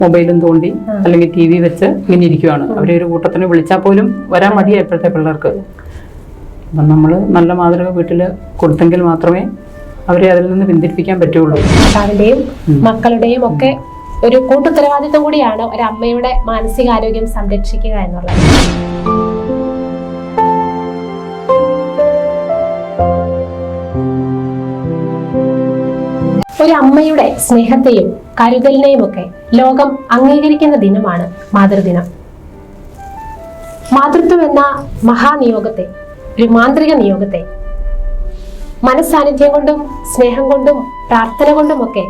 മൊബൈലും തോണ്ടി അല്ലെങ്കിൽ TV വെച്ച് ഇങ്ങനെ ഇരിക്കുവാണ്. അവരെ ഒരു കൂട്ടത്തിന് വിളിച്ചാൽ പോലും വരാൻ മടിയാ ഇപ്പോഴത്തെ പിള്ളേർക്ക്. അപ്പം നമ്മൾ നല്ല മാതൃക വീട്ടിൽ കൊടുത്തെങ്കിൽ മാത്രമേ അവരെ അതിൽ നിന്ന് പിന്തിരിപ്പിക്കാൻ പറ്റുള്ളൂ. ഭർത്താവിന്റെയും മക്കളുടെയും ഒക്കെ ഒരു കൂട്ടുത്തരവാദിത്വം കൂടിയാണ് ഒരു അമ്മയുടെ മാനസികാരോഗ്യം സംരക്ഷിക്കുക എന്നുള്ളത്. ഒരു അമ്മയുടെ സ്നേഹത്തെയും കരുതലിനെയും ഒക്കെ ലോകം അംഗീകരിക്കുന്ന ദിനമാണ് മാതൃദിനം. മാതൃത്വം എന്ന മഹാനിയോഗത്തെ, ഒരു മാന്ത്രിക നിയോഗത്തെ മനസ്സാന്നിധ്യം കൊണ്ടും സ്നേഹം കൊണ്ടും പ്രാർത്ഥന കൊണ്ടുമൊക്കെ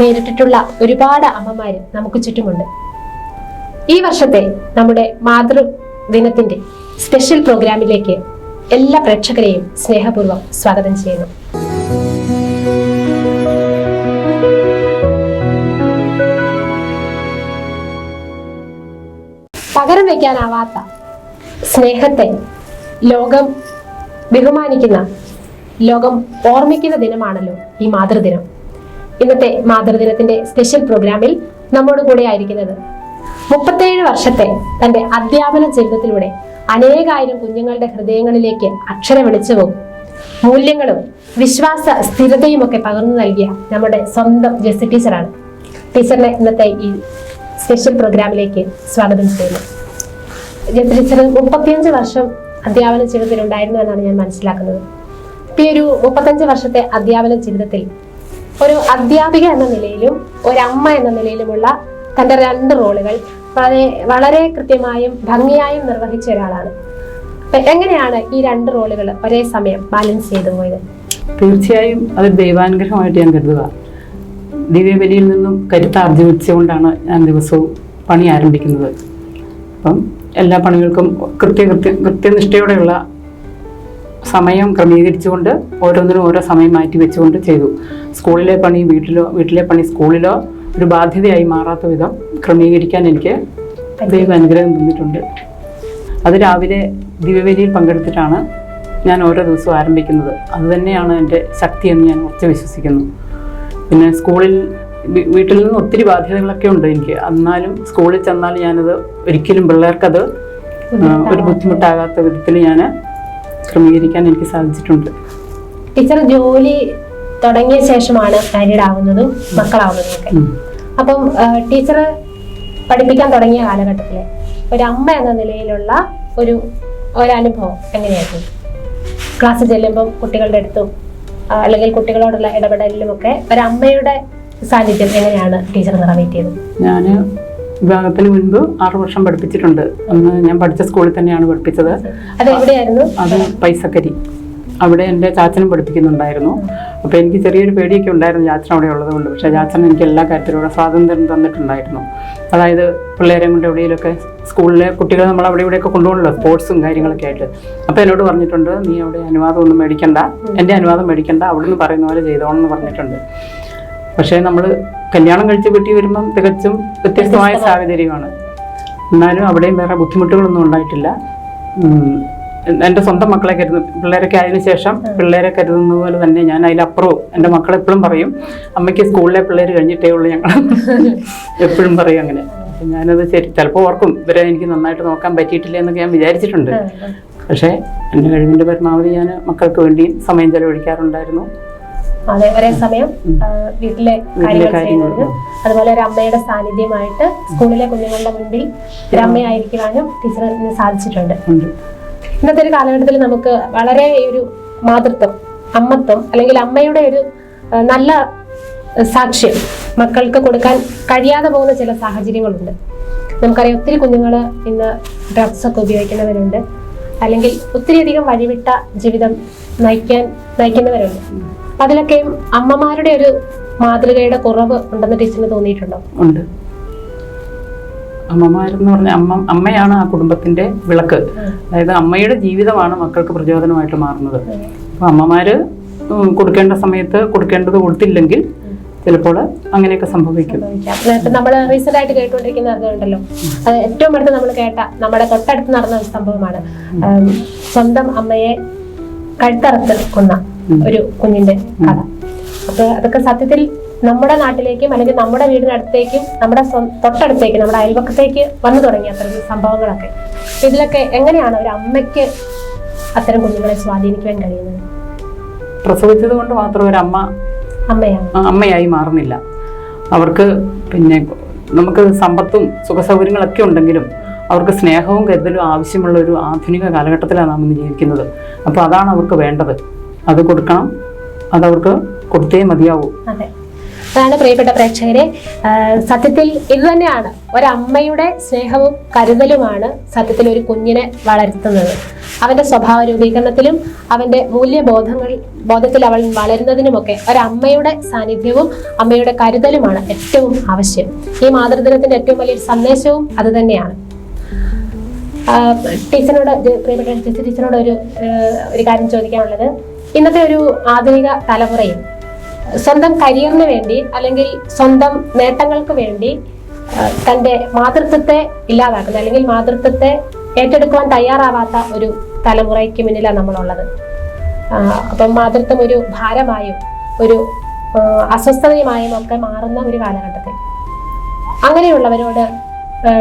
നേരിട്ടിട്ടുള്ള ഒരുപാട് അമ്മമാര് നമുക്ക് ചുറ്റുമുണ്ട്. ഈ വർഷത്തെ നമ്മുടെ മാതൃദിനത്തിന്റെ സ്പെഷ്യൽ പ്രോഗ്രാമിലേക്ക് എല്ലാ പ്രേക്ഷകരെയും സ്നേഹപൂർവ്വം സ്വാഗതം ചെയ്യുന്നു. പകരം വയ്ക്കാനാവാത്ത സ്നേഹത്തെ ലോകം ബഹുമാനിക്കുന്ന, ലോകം ഓർമ്മിക്കുന്ന ദിനമാണല്ലോ ഈ മാതൃദിനം. ഇന്നത്തെ മാതൃദിനത്തിന്റെ സ്പെഷ്യൽ പ്രോഗ്രാമിൽ നമ്മോട് കൂടെ ആയിരിക്കുന്നത് 37 വർഷത്തെ തന്റെ അധ്യാപന ജീവിതത്തിലൂടെ അനേകായിരം കുഞ്ഞുങ്ങളുടെ ഹൃദയങ്ങളിലേക്ക് അക്ഷര വെളിച്ചവും മൂല്യങ്ങളും വിശ്വാസ സ്ഥിരതയും ഒക്കെ പകർന്നു നൽകിയ നമ്മുടെ സ്വന്തം ജെസ്സി ടീച്ചറാണ്. ടീച്ചറിനെ ഇന്നത്തെ ഈ സ്പെഷ്യൽ പ്രോഗ്രാമിലേക്ക് സ്വാഗതം ചെയ്യുന്നു. ജെസ്സി ടീച്ചർ 35 വർഷം അധ്യാപന ജീവിതത്തിൽ ഉണ്ടായിരുന്നു എന്നാണ് ഞാൻ മനസ്സിലാക്കുന്നത്. ഈ ഒരു 35 വർഷത്തെ അധ്യാപന ജീവിതത്തിൽ ഒരു അധ്യാപിക എന്ന നിലയിലും ഒരു അമ്മ എന്ന നിലയിലുമുള്ള തന്റെ 2 റോളുകൾ വളരെ കൃത്യമായും ഭംഗിയായും നിർവഹിച്ച ഒരാളാണ്. എങ്ങനെയാണ് ഈ 2 റോളുകൾ ഒരേ സമയം ബാലൻസ് ചെയ്തു പോയത്? തീർച്ചയായും അത് ദൈവാനുഗ്രഹമായിട്ട് ഞാൻ കരുതുക. ദിവ്യബലിയിൽ നിന്നും കരുത്താർജിച്ചുകൊണ്ടാണ് ഞാൻ ദിവസവും പണി ആരംഭിക്കുന്നത്. അപ്പം എല്ലാ പണികൾക്കും കൃത്യനിഷ്ഠയോടെയുള്ള സമയം ക്രമീകരിച്ചുകൊണ്ട് ഓരോന്നിനും ഓരോ സമയം മാറ്റി വെച്ചുകൊണ്ട് ചെയ്തു. സ്കൂളിലെ പണി വീട്ടിലോ, വീട്ടിലെ പണി സ്കൂളിലോ ഒരു ബാധ്യതയായി മാറാത്ത വിധം ക്രമീകരിക്കാൻ എനിക്ക് ദൈവം അനുഗ്രഹം തന്നിട്ടുണ്ട്. അത് രാവിലെ ദിവ്യബലിയിൽ പങ്കെടുത്തിട്ടാണ് ഞാൻ ഓരോ ദിവസവും ആരംഭിക്കുന്നത്. അതുതന്നെയാണ് എൻ്റെ ശക്തിയെന്ന് ഞാൻ ഉറച്ചു വിശ്വസിക്കുന്നു. പിന്നെ സ്കൂളിൽ വീട്ടിൽ നിന്ന് ഒത്തിരി ബാധ്യതകളൊക്കെ ഉണ്ട് എനിക്ക്. എന്നാലും സ്കൂളിൽ ചെന്നാൽ ഞാനത് ഒരിക്കലും പിള്ളേർക്കത് ഒരു ബുദ്ധിമുട്ടാകാത്ത വിധത്തിൽ ഞാൻ ക്രമീകരിക്കാൻ എനിക്ക് സാധിച്ചിട്ടുണ്ട്. ടീച്ചർ ജോലി തുടങ്ങിയ ശേഷമാണ് മാരീഡ് ആവുന്നതും മക്കളാവുന്നതും ഒക്കെ. അപ്പം ടീച്ചർ പഠിപ്പിക്കാൻ തുടങ്ങിയ കാലഘട്ടത്തില് ഒരു അമ്മ എന്ന നിലയിലുള്ള ഒരു അനുഭവം എങ്ങനെയായിരുന്നു? ക്ലാസ് ചെല്ലുമ്പം കുട്ടികളുടെ അടുത്തും അല്ലെങ്കിൽ കുട്ടികളോടുള്ള ഇടപെടലിലും ഒക്കെ ഒരമ്മയുടെ സാന്നിധ്യം എങ്ങനെയാണ് ടീച്ചർ നിറവേറ്റിയത്? ഞാൻ വിവാഹത്തിന് മുൻപ് 6 വർഷം പഠിപ്പിച്ചിട്ടുണ്ട്. അന്ന് ഞാൻ പഠിച്ച സ്കൂളിൽ തന്നെയാണ് പഠിപ്പിച്ചത്. അത് എവിടെയായിരുന്നു? അത് പൈസക്കരി. അവിടെ എൻ്റെ ചാച്ചനും പഠിപ്പിക്കുന്നുണ്ടായിരുന്നു. അപ്പോൾ എനിക്ക് ചെറിയൊരു പേടിയൊക്കെ ഉണ്ടായിരുന്നു ചാച്ചൻ അവിടെ ഉള്ളത് കൊണ്ട്. പക്ഷേ ചാച്ചൻ എനിക്ക് എല്ലാ കാര്യത്തിലുള്ള സ്വാതന്ത്ര്യം തന്നിട്ടുണ്ടായിരുന്നു. അതായത് പിള്ളേരെ കൊണ്ട് എവിടെയെങ്കിലുമൊക്കെ സ്കൂളിലെ കുട്ടികളെ നമ്മൾ അവിടെ ഇവിടെയൊക്കെ കൊണ്ടുപോകണല്ലോ, സ്പോർട്സും കാര്യങ്ങളൊക്കെ ആയിട്ട്. അപ്പോൾ എന്നോട് പറഞ്ഞിട്ടുണ്ട്, നീ അവിടെ അനുവാദമൊന്നും മേടിക്കണ്ട, എൻ്റെ അനുവാദം മേടിക്കണ്ട, അവിടെ നിന്ന് പറയുന്ന പോലെ ചെയ്തോളണം എന്ന് പറഞ്ഞിട്ടുണ്ട്. പക്ഷേ നമ്മൾ കല്യാണം കഴിച്ച് വീട്ടിൽ വരുമ്പം തികച്ചും വ്യത്യസ്തമായ സാഹചര്യമാണ്. എന്നാലും അവിടെയും വേറെ ബുദ്ധിമുട്ടുകളൊന്നും ഉണ്ടായിട്ടില്ല. എൻ്റെ സ്വന്തം മക്കളെ പിള്ളേരൊക്കെ ആയതിനു ശേഷം പിള്ളേരെ കരുതുന്ന പോലെ തന്നെ ഞാൻ അതിലപ്പുറവും എൻ്റെ മക്കളെപ്പോഴും പറയും, അമ്മയ്ക്ക് സ്കൂളിലെ പിള്ളേർ കഴിഞ്ഞിട്ടേ ഉള്ളൂ ഞങ്ങൾ എപ്പോഴും പറയും അങ്ങനെ. അപ്പം ഞാനത് ശരി, ചിലപ്പോൾ ഓർക്കും ഇവരെ എനിക്ക് നന്നായിട്ട് നോക്കാൻ പറ്റിയിട്ടില്ല എന്നൊക്കെ ഞാൻ വിചാരിച്ചിട്ടുണ്ട്. പക്ഷേ എൻ്റെ കഴിവിൻ്റെ പരമാവധി ഞാൻ മക്കൾക്ക് വേണ്ടി സമയം ചെലവഴിക്കാറുണ്ടായിരുന്നു. അതെ, ഒരേ സമയം വീട്ടിലെ കാര്യങ്ങൾ ചെയ്യുന്നതിനും അതുപോലെ ഒരു അമ്മയുടെ സാന്നിധ്യമായിട്ട് സ്കൂളിലെ കുഞ്ഞുങ്ങളുടെ മുൻപിൽ ഒരു അമ്മയായിരിക്കാനും ടീച്ചറിന് സാധിച്ചിട്ടുണ്ട്. ഇന്നത്തെ ഒരു കാലഘട്ടത്തിൽ നമുക്ക് വളരെ ഒരു മാതൃത്വം, അമ്മത്വം അല്ലെങ്കിൽ അമ്മയുടെ ഒരു നല്ല സാക്ഷ്യം മക്കൾക്ക് കൊടുക്കാൻ കഴിയാതെ പോകുന്ന ചില സാഹചര്യങ്ങളുണ്ട്. നമുക്കറിയാം, ഒത്തിരി കുഞ്ഞുങ്ങൾ ഇന്ന് ഡ്രഗ്സ് ഒക്കെ ഉപയോഗിക്കുന്നവരുണ്ട്, അല്ലെങ്കിൽ ഒത്തിരിയധികം വഴിവിട്ട ജീവിതം നയിക്കുന്നവരുണ്ട്. അതിലൊക്കെയും അമ്മമാരുടെ ഒരു മാതൃകയുടെ കുറവ് ഉണ്ടെന്ന് ടീച്ചറിന് തോന്നിയിട്ടുണ്ടോ? ഉണ്ട്. അമ്മമാരെന്ന് പറഞ്ഞാൽ അമ്മയാണ് ആ കുടുംബത്തിന്റെ വിളക്ക്. അതായത് അമ്മയുടെ ജീവിതമാണ് മക്കൾക്ക് പ്രചോദനമായിട്ട് മാറുന്നത്. അപ്പൊ അമ്മമാര് കൊടുക്കേണ്ട സമയത്ത് കൊടുക്കേണ്ടത് കൊടുത്തില്ലെങ്കിൽ ചിലപ്പോൾ അങ്ങനെയൊക്കെ സംഭവിക്കും. നമ്മൾ റീസെന്റ് ആയിട്ട് കേട്ടുകൊണ്ടിരിക്കുന്നതുണ്ടല്ലോ, അത് ഏറ്റവും അടുത്ത് നമ്മൾ കേട്ട നമ്മുടെ തൊട്ടടുത്ത് നടന്ന ഒരു സംഭവമാണ്. സ്വന്തം അമ്മയെ കഴുത്തറുത്ത് കൊന്ന ഒരു കുഞ്ഞിന്റെ കഥ. അപ്പൊ അതൊക്കെ സത്യത്തിൽ നമ്മുടെ നാട്ടിലേക്കും അല്ലെങ്കിൽ നമ്മുടെ വീടിനടുത്തേക്കും നമ്മുടെ തൊട്ടടുത്തേക്ക് നമ്മുടെ അയൽപക്കത്തേക്ക് വന്നു തുടങ്ങി അത്തരം സംഭവങ്ങളൊക്കെ. ഇതിലൊക്കെ എങ്ങനെയാണ് ഒരു അമ്മയ്ക്ക് അത്തരം കുഞ്ഞുങ്ങളെ സ്വാധീനിക്കാൻ കഴിയുന്നത്? പ്രസവിച്ചത് കൊണ്ട് മാത്രം ഒരു അമ്മയായി മാറുന്നില്ല. അവർക്ക് പിന്നെ നമുക്ക് സമ്പത്തും സുഖസൗകര്യങ്ങളൊക്കെ ഉണ്ടെങ്കിലും അവർക്ക് സ്നേഹവും കരുതലും ആവശ്യമുള്ള ഒരു ആധുനിക കാലഘട്ടത്തിലാണ് നാം ഇന്ന് ജീവിക്കുന്നത്. അപ്പോൾ അതാണ് അവർക്ക് വേണ്ടത്, അത് കൊടുക്കണം, അതവർക്ക് കൊടുത്തേ മതിയാവൂ. അതാണ് പ്രിയപ്പെട്ട പ്രേക്ഷകരെ, സത്യത്തിൽ ഇത് തന്നെയാണ് ഒരമ്മയുടെ സ്നേഹവും കരുതലുമാണ് സത്യത്തിൽ ഒരു കുഞ്ഞിനെ വളർത്തുന്നത്. അവന്റെ സ്വഭാവ രൂപീകരണത്തിലും അവന്റെ ബോധത്തിൽ അവൾ വളരുന്നതിനുമൊക്കെ ഒരമ്മയുടെ സാന്നിധ്യവും അമ്മയുടെ കരുതലുമാണ് ഏറ്റവും ആവശ്യം. ഈ മാതൃദിനത്തിന്റെ ഏറ്റവും വലിയൊരു സന്ദേശവും അത് തന്നെയാണ്. പ്രിയപ്പെട്ട ടീച്ചറിനോട് ഒരു കാര്യം ചോദിക്കാനുള്ളത്, ഇന്നത്തെ ഒരു ആധുനിക തലമുറയിൽ സ്വന്തം കരിയറിന് വേണ്ടി അല്ലെങ്കിൽ സ്വന്തം നേട്ടങ്ങൾക്ക് വേണ്ടി തൻ്റെ മാതൃത്വത്തെ ഇല്ലാതാക്കുന്ന അല്ലെങ്കിൽ മാതൃത്വത്തെ ഏറ്റെടുക്കുവാൻ തയ്യാറാവാത്ത ഒരു തലമുറയ്ക്ക് മുന്നിലാണ് നമ്മളുള്ളത്. അപ്പം മാതൃത്വം ഒരു ഭാരമായും ഒരു അസ്വസ്ഥതയുമായും ഒക്കെ മാറുന്ന ഒരു കാലഘട്ടത്തിൽ അങ്ങനെയുള്ളവരോട്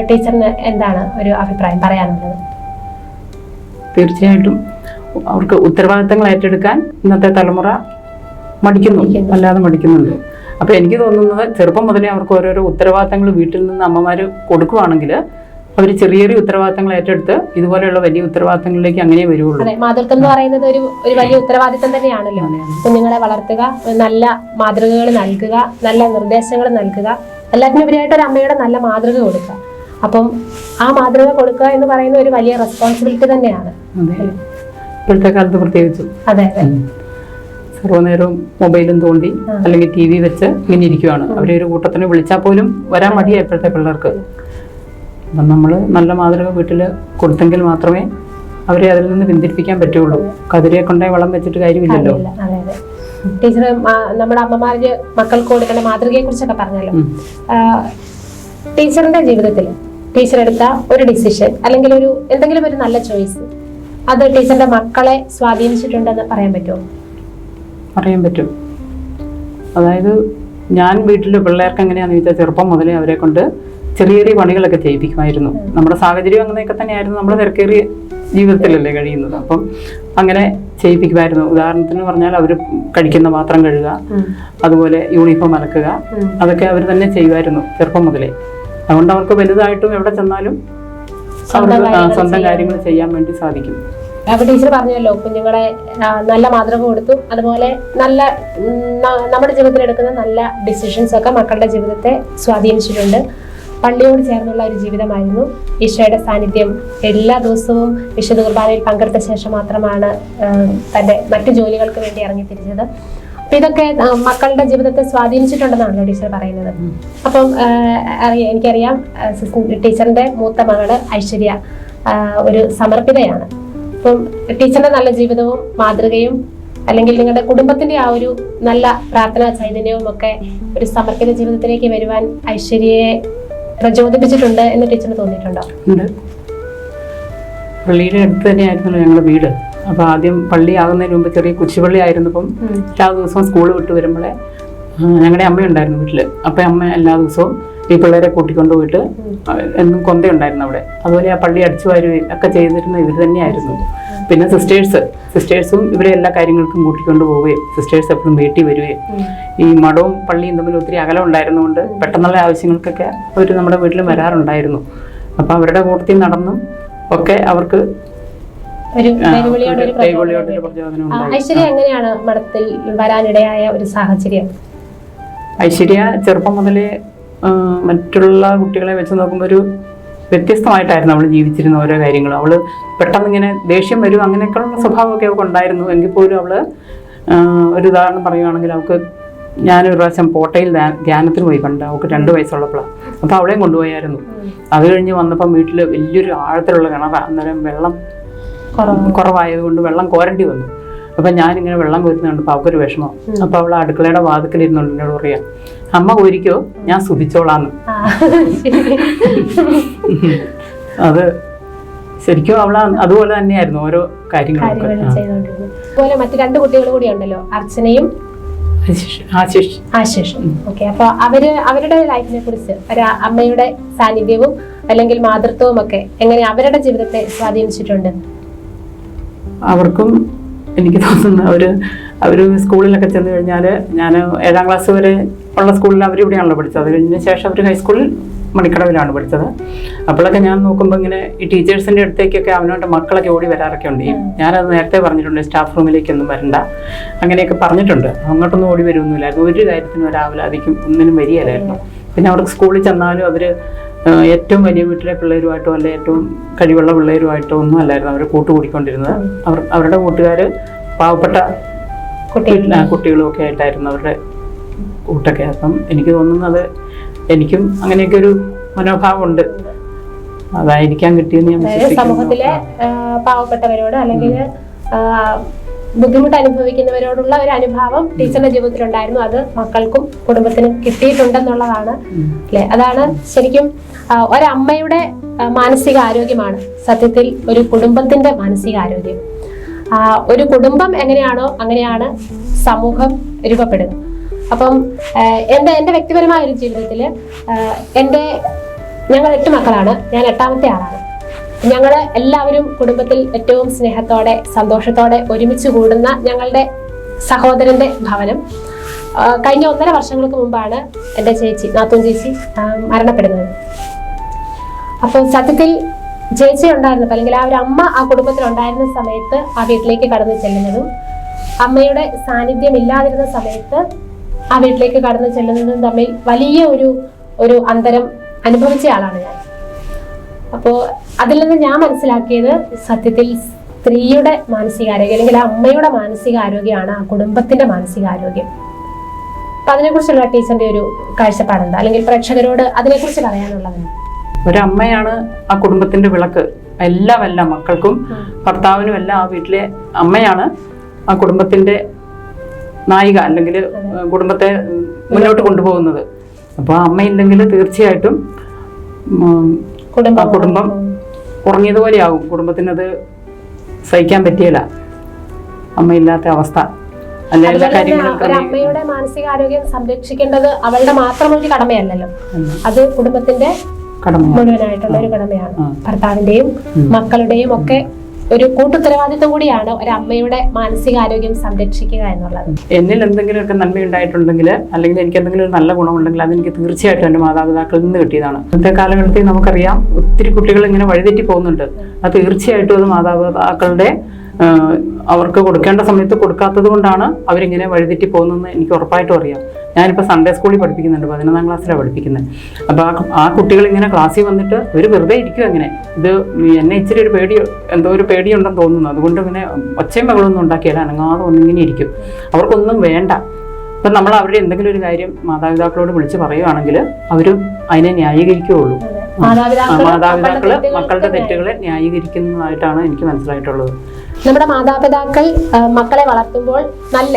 ടീച്ചറിന് എന്താണ് ഒരു അഭിപ്രായം പറയാനുള്ളത്? തീർച്ചയായിട്ടും അവർക്ക് ഉത്തരവാദിത്തങ്ങൾ ഏറ്റെടുക്കാൻ ഇന്നത്തെ തലമുറ അല്ലാതെ മടിക്കുന്നുണ്ട്. അപ്പൊ എനിക്ക് തോന്നുന്നത് ചെറുപ്പം മുതലേ അവർക്ക് ഓരോരോ ഉത്തരവാദിത്തങ്ങൾ വീട്ടിൽ നിന്ന് അമ്മമാർ കൊടുക്കുവാണെങ്കിൽ അവർ ചെറിയ ചെറിയ ഉത്തരവാദിത്തങ്ങൾ ഏറ്റെടുത്ത് ഇതുപോലെയുള്ള വലിയ ഉത്തരവാദിത്തങ്ങളിലേക്ക് അങ്ങനെ വരുള്ളൂ. മാതൃത്വം എന്ന് പറയുന്നത് ഒരു വലിയ ഉത്തരവാദിത്തം തന്നെയാണല്ലോ. കുഞ്ഞുങ്ങളെ വളർത്തുക, നല്ല മാതൃകകൾ നൽകുക, നല്ല നിർദ്ദേശങ്ങൾ നൽകുക, എല്ലാത്തിനുപരിയായിട്ട് ഒരു അമ്മയുടെ നല്ല മാതൃക കൊടുക്കുക. അപ്പം ആ മാതൃക കൊടുക്കുക എന്ന് പറയുന്ന ഒരു വലിയ റെസ്പോൺസിബിലിറ്റി തന്നെയാണ്. ഇപ്പോഴത്തെ കാലത്ത് പ്രത്യേകിച്ചും അതെ അതെ സർവ്വനേരവും മൊബൈലും തോണ്ടി അല്ലെങ്കിൽ TV വെച്ച് ഇങ്ങനെ ഇരിക്കുവാണ്. അവരെ ഒരു കൂട്ടത്തിന് വിളിച്ചാൽ പോലും വരാൻ മടിയാണ് ഇപ്പോഴത്തെ പിള്ളേർക്ക്. അപ്പം നമ്മൾ നല്ല മാതൃക വീട്ടിൽ കൊടുത്തെങ്കിൽ മാത്രമേ അവരെ അതിൽ നിന്ന് പിന്തിരിപ്പിക്കാൻ പറ്റുള്ളൂ. കതിരെ കൊണ്ടായി വളം വെച്ചിട്ട് കാര്യമില്ലല്ലോ. ടീച്ചർ നമ്മുടെ അമ്മമാര് മക്കൾക്ക് കൊടുക്കേണ്ട മാതൃകയെ കുറിച്ചൊക്കെ പറഞ്ഞല്ലോ. ടീച്ചറിന്റെ ജീവിതത്തിൽ ടീച്ചർ എടുത്ത ഒരു ഡിസിഷൻ അല്ലെങ്കിൽ എന്തെങ്കിലും ഒരു നല്ല ചോയ്സ് അത് ടീച്ചറിന്റെ മക്കളെ സ്വാധീനിച്ചിട്ടുണ്ടെന്ന് പറയാൻ പറ്റുമോ? പറയാൻ പറ്റും. അതായത് ഞാൻ വീട്ടിൽ പിള്ളേർക്ക് എങ്ങനെയാണെന്ന് ചോദിച്ചാൽ ചെറുപ്പം മുതലേ അവരെ കൊണ്ട് ചെറിയ ചെറിയ പണികളൊക്കെ ചെയ്യിപ്പിക്കുമായിരുന്നു. നമ്മുടെ സാഹചര്യം അങ്ങനെയൊക്കെ തന്നെയായിരുന്നു. നമ്മൾ തിരക്കേറിയ ജീവിതത്തിലല്ലേ കഴിയുന്നത്. അപ്പം അങ്ങനെ ചെയ്യിപ്പിക്കുമായിരുന്നു. ഉദാഹരണത്തിന് പറഞ്ഞാൽ അവർ കഴിക്കുന്ന പാത്രം കഴുകുക, അതുപോലെ യൂണിഫോം അലക്കുക, അതൊക്കെ അവർ തന്നെ ചെയ്യുമായിരുന്നു ചെറുപ്പം മുതലേ. അതുകൊണ്ട് അവർക്ക് വലുതായിട്ടും എവിടെ ചെന്നാലും സ്വന്തം കാര്യങ്ങൾ ചെയ്യാൻ വേണ്ടി സാധിക്കും. അപ്പൊ ടീച്ചർ പറഞ്ഞല്ലോ കുഞ്ഞുങ്ങളെ നല്ല മാതൃക കൊടുത്തു, അതുപോലെ നമ്മുടെ ജീവിതത്തിൽ എടുക്കുന്ന നല്ല ഡിസിഷൻസ് ഒക്കെ മക്കളുടെ ജീവിതത്തെ സ്വാധീനിച്ചിട്ടുണ്ട്. പള്ളിയോട് ചേർന്നുള്ള ഒരു ജീവിതമായിരുന്നു. ഈശോയുടെ സാന്നിധ്യം എല്ലാ ദിവസവും വിശുദ്ധ കുർബാനയിൽ പങ്കെടുത്ത ശേഷം മാത്രമാണ് തന്റെ മറ്റു ജോലികൾക്ക് വേണ്ടി ഇറങ്ങിത്തിരിച്ചത്. അപ്പൊ ഇതൊക്കെ മക്കളുടെ ജീവിതത്തെ സ്വാധീനിച്ചിട്ടുണ്ടെന്നാണല്ലോ ടീച്ചർ പറയുന്നത്. അപ്പം എനിക്കറിയാം ടീച്ചറിന്റെ മൂത്ത മകള് ഐശ്വര്യ ഒരു സമർപ്പിതയാണ്. അപ്പം ടീച്ചറിന്റെ നല്ല ജീവിതവും മാതൃകയും അല്ലെങ്കിൽ നിങ്ങളുടെ കുടുംബത്തിന്റെ ആ ഒരു നല്ല പ്രാർത്ഥനാ ചൈതന്യവും ഒക്കെ ഒരു സമർപ്പിത ജീവിതത്തിലേക്ക് വരുവാൻ ഐശ്വര്യയെ പ്രചോദിപ്പിച്ചിട്ടുണ്ട് എന്ന് ടീച്ചറിന് തോന്നിയിട്ടുണ്ടോ? ഉണ്ട്. പള്ളിയുടെ അടുത്ത് തന്നെയായിരുന്നല്ലോ ഞങ്ങളുടെ വീട്. അപ്പോൾ ആദ്യം പള്ളി ആകുന്നതിന് മുമ്പ് ചെറിയ കുരിശുപള്ളി ആയിരുന്നപ്പം എല്ലാ ദിവസവും സ്കൂൾ വിട്ട് വരുമ്പോഴേ ഞങ്ങളുടെ അമ്മയുണ്ടായിരുന്നു വീട്ടിൽ. അപ്പം അമ്മ എല്ലാ ദിവസവും ഈ പിള്ളേരെ കൂട്ടിക്കൊണ്ടു പോയിട്ട് എന്നും കൊന്തയുണ്ടായിരുന്നു അവിടെ. അതുപോലെ ആ പള്ളി അടിച്ചു വാരുകയും ഒക്കെ ചെയ്തിരുന്ന ഇവർ തന്നെയായിരുന്നു. പിന്നെ സിസ്റ്റേഴ്സും ഇവരെ എല്ലാ കാര്യങ്ങൾക്കും കൂട്ടിക്കൊണ്ടു പോവുകയും സിസ്റ്റേഴ്സ് എപ്പോഴും വീട്ടിൽ വരികയും ഈ മഠവും പള്ളിയും തമ്മിൽ ഒത്തിരി അകലം ഉണ്ടായിരുന്നുകൊണ്ട് പെട്ടെന്നുള്ള ആവശ്യങ്ങൾക്കൊക്കെ അവർ നമ്മുടെ വീട്ടിൽ വരാറുണ്ടായിരുന്നു. അപ്പം അവരുടെ കൂട്ടത്തിൽ നടന്നും ഒക്കെ അവർക്ക് ഐശ്വര്യ എങ്ങനെയാണ് മഠത്തിൽ വരാനിടയായ ഒരു സാഹചര്യം? ഐശ്വര്യ ചെറുപ്പം മുതലേ മറ്റുള്ള കുട്ടികളെ വെച്ച് നോക്കുമ്പോൾ ഒരു വ്യത്യസ്തമായിട്ടായിരുന്നു അവൾ ജീവിച്ചിരുന്ന ഓരോ കാര്യങ്ങളും. അവൾ പെട്ടെന്ന് ഇങ്ങനെ ദേഷ്യം വരും അങ്ങനെയൊക്കെയുള്ള സ്വഭാവമൊക്കെ അവൾക്ക് ഉണ്ടായിരുന്നു. എങ്കിൽ പോലും അവൾ ഒരു ഉദാഹരണം പറയുകയാണെങ്കിൽ അവൾക്ക് ഞാനൊരു പ്രാവശ്യം പോട്ടയിൽ ധ്യാനത്തിന് പോയി കണ്ട് അവൾക്ക് 2 വയസ്സുള്ളപ്പോഴാണ്. അപ്പോൾ അവളെയും കൊണ്ടുപോയായിരുന്നു. അത് കഴിഞ്ഞ് വന്നപ്പം വീട്ടിൽ വലിയൊരു ആഴത്തിലുള്ള കിണറാണ്. അന്നേരം വെള്ളം കുറവായതുകൊണ്ട് വെള്ളം കോരേണ്ടി വന്നു. അപ്പം ഞാനിങ്ങനെ വെള്ളം കോരുന്ന കണ്ടപ്പോൾ അവൾക്കൊരു വിഷമം. അപ്പോൾ അവൾ അടുക്കളയുടെ വാതിക്കലിരുന്നുണ്ട് എന്നോട് പറയാം, അമ്മ കോരിക്കോ, ഞാൻ സ്തുതിച്ചോളാന്ന്. അത് ശരിക്കും അവൾ അതുപോലെ തന്നെയായിരുന്നു ഓരോ കാര്യങ്ങളും. അതുപോലെ മറ്റു 2 കുട്ടികൾ കൂടി ഉണ്ടല്ലോ, അർച്ചനയും ആശിഷ്. ആശിഷ്. ഓക്കെ. അപ്പൊ അവരുടെ ലൈഫിനെ കുറിച്ച് ഒരു അമ്മയുടെ സാന്നിധ്യവും അല്ലെങ്കിൽ മാതൃത്വവും ഒക്കെ എങ്ങനെ അവരുടെ ജീവിതത്തെ സ്വാധീനിച്ചിട്ടുണ്ട്? അവർക്കും എനിക്ക് തോന്നുന്നു അവർ സ്കൂളിലൊക്കെ ചെന്ന് കഴിഞ്ഞാൽ, ഞാൻ 7ാം ക്ലാസ് വരെ ഉള്ള സ്കൂളിൽ അവരിവിടെയാണല്ലോ പഠിച്ചത്. അത് കഴിഞ്ഞ ശേഷം അവർ ഹൈസ്കൂളിൽ മണിക്കടവിലാണ് പഠിച്ചത്. അപ്പോഴൊക്കെ ഞാൻ നോക്കുമ്പോൾ ഇങ്ങനെ ഈ ടീച്ചേഴ്സിൻ്റെ അടുത്തേക്കൊക്കെ അവനോട്ട് മക്കളൊക്കെ ഓടി വരാറൊക്കെ ഉണ്ട്. ഞാനത് നേരത്തെ പറഞ്ഞിട്ടുണ്ട്, സ്റ്റാഫ് റൂമിലേക്കൊന്നും വരണ്ട അങ്ങനെയൊക്കെ പറഞ്ഞിട്ടുണ്ട്. അങ്ങോട്ടൊന്നും ഓടി വരുമൊന്നുമില്ലായിരുന്നു. ഒരു കാര്യത്തിനും ഒരാവലാതിക്കും ഒന്നിനും വരികയില്ലായിരുന്നു. പിന്നെ അവർക്ക് സ്കൂളിൽ ചെന്നാലും അവർ ഏറ്റവും വലിയ വീട്ടിലെ പിള്ളേരുമായിട്ടോ അല്ലെ ഏറ്റവും കഴിവുള്ള പിള്ളേരുമായിട്ടോ ഒന്നും അല്ലായിരുന്നു അവർ കൂട്ടുകൂടിക്കൊണ്ടിരുന്നത്. അവരുടെ കൂട്ടുകാർ പാവപ്പെട്ട കുട്ടികളും ഒക്കെ ആയിട്ടായിരുന്നു അവരുടെ കൂട്ടൊക്കെ. അപ്പം എനിക്ക് തോന്നുന്നത് എനിക്കും അങ്ങനെയൊക്കെ ഒരു മനോഭാവമുണ്ട്. അതായിരിക്കാൻ കിട്ടിയെന്ന് ഞാൻ വിശ്വസിക്കുന്നു. സമൂഹത്തിലെ പാവപ്പെട്ടവരോട് അല്ലെങ്കിൽ ബുദ്ധിമുട്ട് അനുഭവിക്കുന്നവരോടുള്ള ഒരു അനുഭാവം ടീച്ചറുടെ ജീവിതത്തിൽ ഉണ്ടായിരുന്നു. അത് മക്കൾക്കും കുടുംബത്തിനും കിട്ടിയിട്ടുണ്ടെന്നുള്ളതാണ് അല്ലെ? അതാണ് ശരിക്കും ഒരമ്മയുടെ മാനസിക ആരോഗ്യമാണ് സത്യത്തിൽ ഒരു കുടുംബത്തിന്റെ മാനസികാരോഗ്യം. ഒരു കുടുംബം എങ്ങനെയാണോ അങ്ങനെയാണ് സമൂഹം രൂപപ്പെടുക. അപ്പം എൻ്റെ വ്യക്തിപരമായ ഒരു ജീവിതത്തിൽ ഞങ്ങൾ 8 മക്കളാണ്. ഞാൻ 8ാമത്തെ ആളാണ്. ഞങ്ങൾ എല്ലാവരും കുടുംബത്തിൽ ഏറ്റവും സ്നേഹത്തോടെ സന്തോഷത്തോടെ ഒരുമിച്ച് കൂടുന്ന ഞങ്ങളുടെ സഹോദരന്റെ ഭവനം കഴിഞ്ഞ 1.5 വർഷങ്ങൾക്ക് മുമ്പാണ് എൻ്റെ നാത്തൂൻ ചേച്ചി മരണപ്പെടുന്നത്. അപ്പോൾ സത്യത്തിൽ ചേച്ചി ഉണ്ടായിരുന്നപ്പോൾ അല്ലെങ്കിൽ ആ ഒരു അമ്മ ആ കുടുംബത്തിൽ ഉണ്ടായിരുന്ന സമയത്ത് ആ വീട്ടിലേക്ക് കടന്നു ചെല്ലുന്നതും അമ്മയുടെ സാന്നിധ്യം ഇല്ലാതിരുന്ന സമയത്ത് ആ വീട്ടിലേക്ക് കടന്നു ചെല്ലുന്നതും തമ്മിൽ വലിയ ഒരു അന്തരം അനുഭവിച്ച ആളാണ് ഞാൻ. അപ്പോൾ അതിൽ നിന്ന് ഞാൻ മനസ്സിലാക്കിയത് സത്യത്തിൽ സ്ത്രീയുടെ മാനസികാരോഗ്യം അല്ലെങ്കിൽ ആ അമ്മയുടെ മാനസികാരോഗ്യമാണ് ആ കുടുംബത്തിന്റെ മാനസികാരോഗ്യം. അപ്പൊ അതിനെക്കുറിച്ചുള്ള ടീച്ചറിന്റെ ഒരു കാഴ്ചപ്പാടുണ്ട് അല്ലെങ്കിൽ പ്രേക്ഷകരോട് അതിനെക്കുറിച്ച് പറയാനുള്ളത്? ഒരമ്മയാണ് ആ കുടുംബത്തിന്റെ വിളക്ക്. എല്ലാം മക്കൾക്കും ഭർത്താവിനും എല്ലാം ആ വീട്ടിലെ അമ്മയാണ് ആ കുടുംബത്തിന്റെ നായിക അല്ലെങ്കിൽ കുടുംബത്തെ മുന്നോട്ട് കൊണ്ടുപോകുന്നത്. അപ്പോൾ ആ അമ്മയില്ലെങ്കിൽ തീർച്ചയായിട്ടും ആ കുടുംബം ഉറങ്ങിയതുപോലെയാകും. കുടുംബത്തിനത് സഹിക്കാൻ പറ്റിയില്ല അമ്മയില്ലാത്ത അവസ്ഥ. അമ്മയുടെ മാനസികാരോഗ്യം സംരക്ഷിക്കേണ്ടത് അവളുടെ മാത്രം ഒരു കടമയല്ലല്ലോ, അത് കുടുംബത്തിന്റെ മുഴുവനായിട്ടുള്ള ഒരു കടമയാണ്. ഭർത്താവിന്റെയും മക്കളുടെയും ഒക്കെ ഒരു കൂട്ടുത്തരവാദിത്വം കൂടിയാണ് ഒരു അമ്മയുടെ മാനസികാരോഗ്യം സംരക്ഷിക്കുക എന്നുള്ളത്. എന്നിൽ എന്തെങ്കിലുമൊക്കെ നന്മയുണ്ടായിട്ടുണ്ടെങ്കിൽ അല്ലെങ്കിൽ എനിക്ക് എന്തെങ്കിലും ഒരു നല്ല ഗുണമുണ്ടെങ്കിൽ അതെനിക്ക് തീർച്ചയായിട്ടും എൻ്റെ മാതാപിതാക്കളിൽ നിന്ന് കിട്ടിയതാണ്. ഇന്നത്തെ കാലഘട്ടത്തിൽ നമുക്കറിയാം ഒത്തിരി കുട്ടികൾ ഇങ്ങനെ വഴിതെറ്റി പോകുന്നുണ്ട്. അത് തീർച്ചയായിട്ടും അത് മാതാപിതാക്കളുടെ അവർക്ക് കൊടുക്കേണ്ട സമയത്ത് കൊടുക്കാത്തത് കൊണ്ടാണ് അവരിങ്ങനെ വഴിതെറ്റി പോകുന്നതെന്ന് എനിക്ക് ഉറപ്പായിട്ടും അറിയാം. ഞാനിപ്പോൾ സൺഡേ സ്കൂളിൽ പഠിപ്പിക്കുന്നുണ്ട്, 11ാം ക്ലാസ്സിലാണ് പഠിപ്പിക്കുന്നത്. അപ്പോൾ ആ കുട്ടികൾ ഇങ്ങനെ ക്ലാസ്സിൽ വന്നിട്ട് ഒരു വെറുതെ ഇരിക്കും. അങ്ങനെ ഇത് എന്നെ ഇച്ചിരി ഒരു എന്തോ ഒരു പേടിയുണ്ടെന്ന് തോന്നുന്നു. അതുകൊണ്ട് ഇങ്ങനെ ഒച്ചയും ബഹളമൊന്നും ഉണ്ടാക്കിയാൽ അനങ്ങാതെ ഒന്നിങ്ങനെ ഇരിക്കും. അവർക്കൊന്നും വേണ്ട. അപ്പം നമ്മൾ അവരുടെ എന്തെങ്കിലും ഒരു കാര്യം മാതാപിതാക്കളോട് വിളിച്ച് പറയുകയാണെങ്കിൽ അവരും അതിനെ ന്യായീകരിക്കുകയുള്ളൂ. മാതാപിതാക്കള് മക്കളുടെ തെറ്റുകളെ ന്യായീകരിക്കുന്നതായിട്ടാണ് എനിക്ക് മനസ്സിലായിട്ടുള്ളത്. നമ്മുടെ മാതാപിതാക്കൾ മക്കളെ വളർത്തുമ്പോൾ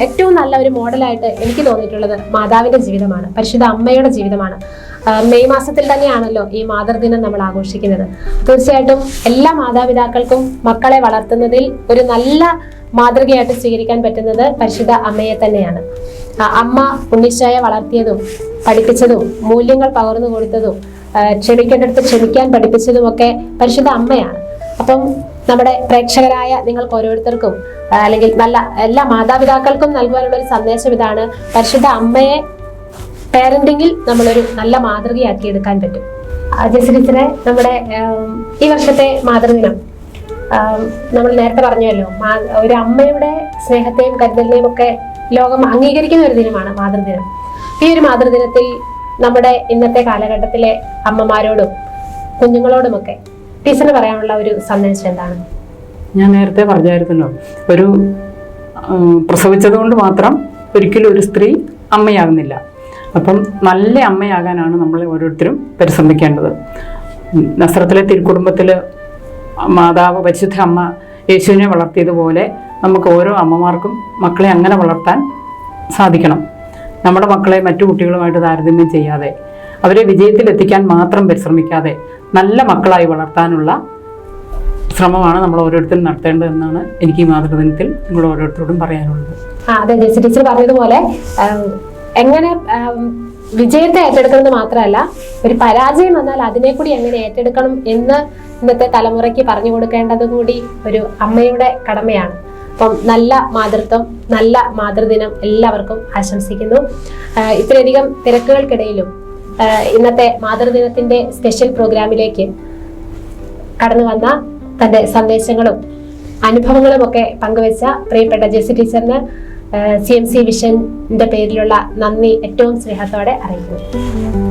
ഏറ്റവും നല്ല ഒരു മോഡലായിട്ട് എനിക്ക് തോന്നിയിട്ടുള്ളത് മാതാവിന്റെ ജീവിതമാണ്, പരിശുദ്ധ അമ്മയുടെ ജീവിതമാണ്. മെയ് മാസത്തിൽ തന്നെയാണല്ലോ ഈ മാതൃദിനം നമ്മൾ ആഘോഷിക്കുന്നത്. തീർച്ചയായിട്ടും എല്ലാ മാതാപിതാക്കൾക്കും മക്കളെ വളർത്തുന്നതിൽ ഒരു നല്ല മാതൃകയായിട്ട് സ്വീകരിക്കാൻ പറ്റുന്നത് പരിശുദ്ധ അമ്മയെ തന്നെയാണ്. അമ്മ ഉണ്ണിച്ചായെ വളർത്തിയതും പഠിപ്പിച്ചതും മൂല്യങ്ങൾ പകർന്നു കൊടുത്തതും ക്ഷമിക്കേണ്ടടുത്ത് ക്ഷമിക്കാൻ പഠിപ്പിച്ചതുമൊക്കെ പരിശുദ്ധ അമ്മയാണ്. അപ്പം നമ്മുടെ പ്രേക്ഷകരായ നിങ്ങൾക്ക് ഓരോരുത്തർക്കും അല്ലെങ്കിൽ എല്ലാ മാതാപിതാക്കൾക്കും നൽകുവാനുള്ള ഒരു സന്ദേശം ഇതാണ്: പരിശുദ്ധ അമ്മയെ പേരന്റിങ്ങിൽ നമ്മളൊരു നല്ല മാതൃകയാക്കി എടുക്കാൻ പറ്റും. ജയശ്രീച്ചനെ, നമ്മുടെ ഈ വർഷത്തെ മാതൃദിനം നമ്മൾ നേരത്തെ പറഞ്ഞല്ലോ, ഒരു അമ്മയുടെ സ്നേഹത്തെയും കരുതലിനെയും ഒക്കെ ലോകം അംഗീകരിക്കുന്ന ഒരു ദിനമാണ് മാതൃദിനം. ഈ ഒരു മാതൃദിനത്തിൽ നമ്മുടെ ഇന്നത്തെ കാലഘട്ടത്തിലെ അമ്മമാരോടും കുഞ്ഞുങ്ങളോടുമൊക്കെ ടീച്ചറിന് പറയാനുള്ള ഒരു സന്ദേശം എന്താണ്? ഞാൻ നേരത്തെ പറഞ്ഞായിരുന്നല്ലോ, ഒരു പ്രസവിച്ചത് കൊണ്ട് മാത്രം ഒരിക്കലും ഒരു സ്ത്രീ അമ്മയാകുന്നില്ല. അപ്പം നല്ല അമ്മയാകാനാണ് നമ്മൾ ഓരോരുത്തരും പരിശ്രമിക്കേണ്ടത്. നസ്രത്തിലെ തിരുക്കുടുംബത്തിൽ മാതാവ് പരിശുദ്ധ അമ്മ യേശുവിനെ വളർത്തിയതുപോലെ നമുക്ക് ഓരോ അമ്മമാർക്കും മക്കളെ അങ്ങനെ വളർത്താൻ സാധിക്കണം. നമ്മുടെ മക്കളെ മറ്റു കുട്ടികളുമായിട്ട് താരതമ്യം ചെയ്യാതെ, അവരെ വിജയത്തിലെത്തിക്കാൻ മാത്രം പരിശ്രമിക്കാതെ നല്ല മക്കളായി വളർത്താനുള്ള ശ്രമമാണ് നമ്മൾ ഓരോരുത്തരും നടത്തേണ്ടതെന്നാണ് എനിക്ക് ഈ മാതൃദിനത്തിൽ നിങ്ങൾ ഓരോരുത്തരോടും പറയാനുള്ളത്. അതെ, ജെസ്സി ടീച്ചർ പറഞ്ഞതുപോലെ എങ്ങനെ വിജയത്തെ ഏറ്റെടുക്കണമെന്ന് മാത്രമല്ല, ഒരു പരാജയം വന്നാൽ അതിനെ കൂടി എങ്ങനെ ഏറ്റെടുക്കണം എന്ന് ഇന്നത്തെ തലമുറയ്ക്ക് പറഞ്ഞു കൊടുക്കേണ്ടതും കൂടി ഒരു അമ്മയുടെ കടമയാണ്. അപ്പം നല്ല മാതൃത്വം, നല്ല മാതൃദിനം എല്ലാവർക്കും ആശംസിക്കുന്നു. ഇത്രയധികം തിരക്കുകൾക്കിടയിലും ഇന്നത്തെ മാതൃദിനത്തിന്റെ സ്പെഷ്യൽ പ്രോഗ്രാമിലേക്ക് കടന്നു വന്ന തന്റെ സന്ദേശങ്ങളും അനുഭവങ്ങളും ഒക്കെ പങ്കുവെച്ച പ്രിയപ്പെട്ട ജെസ്സി ടീച്ചറിന് CMC വിഷന്റെ പേരിലുള്ള നന്ദി ഏറ്റവും സ്നേഹത്തോടെ അറിയിക്കുന്നു.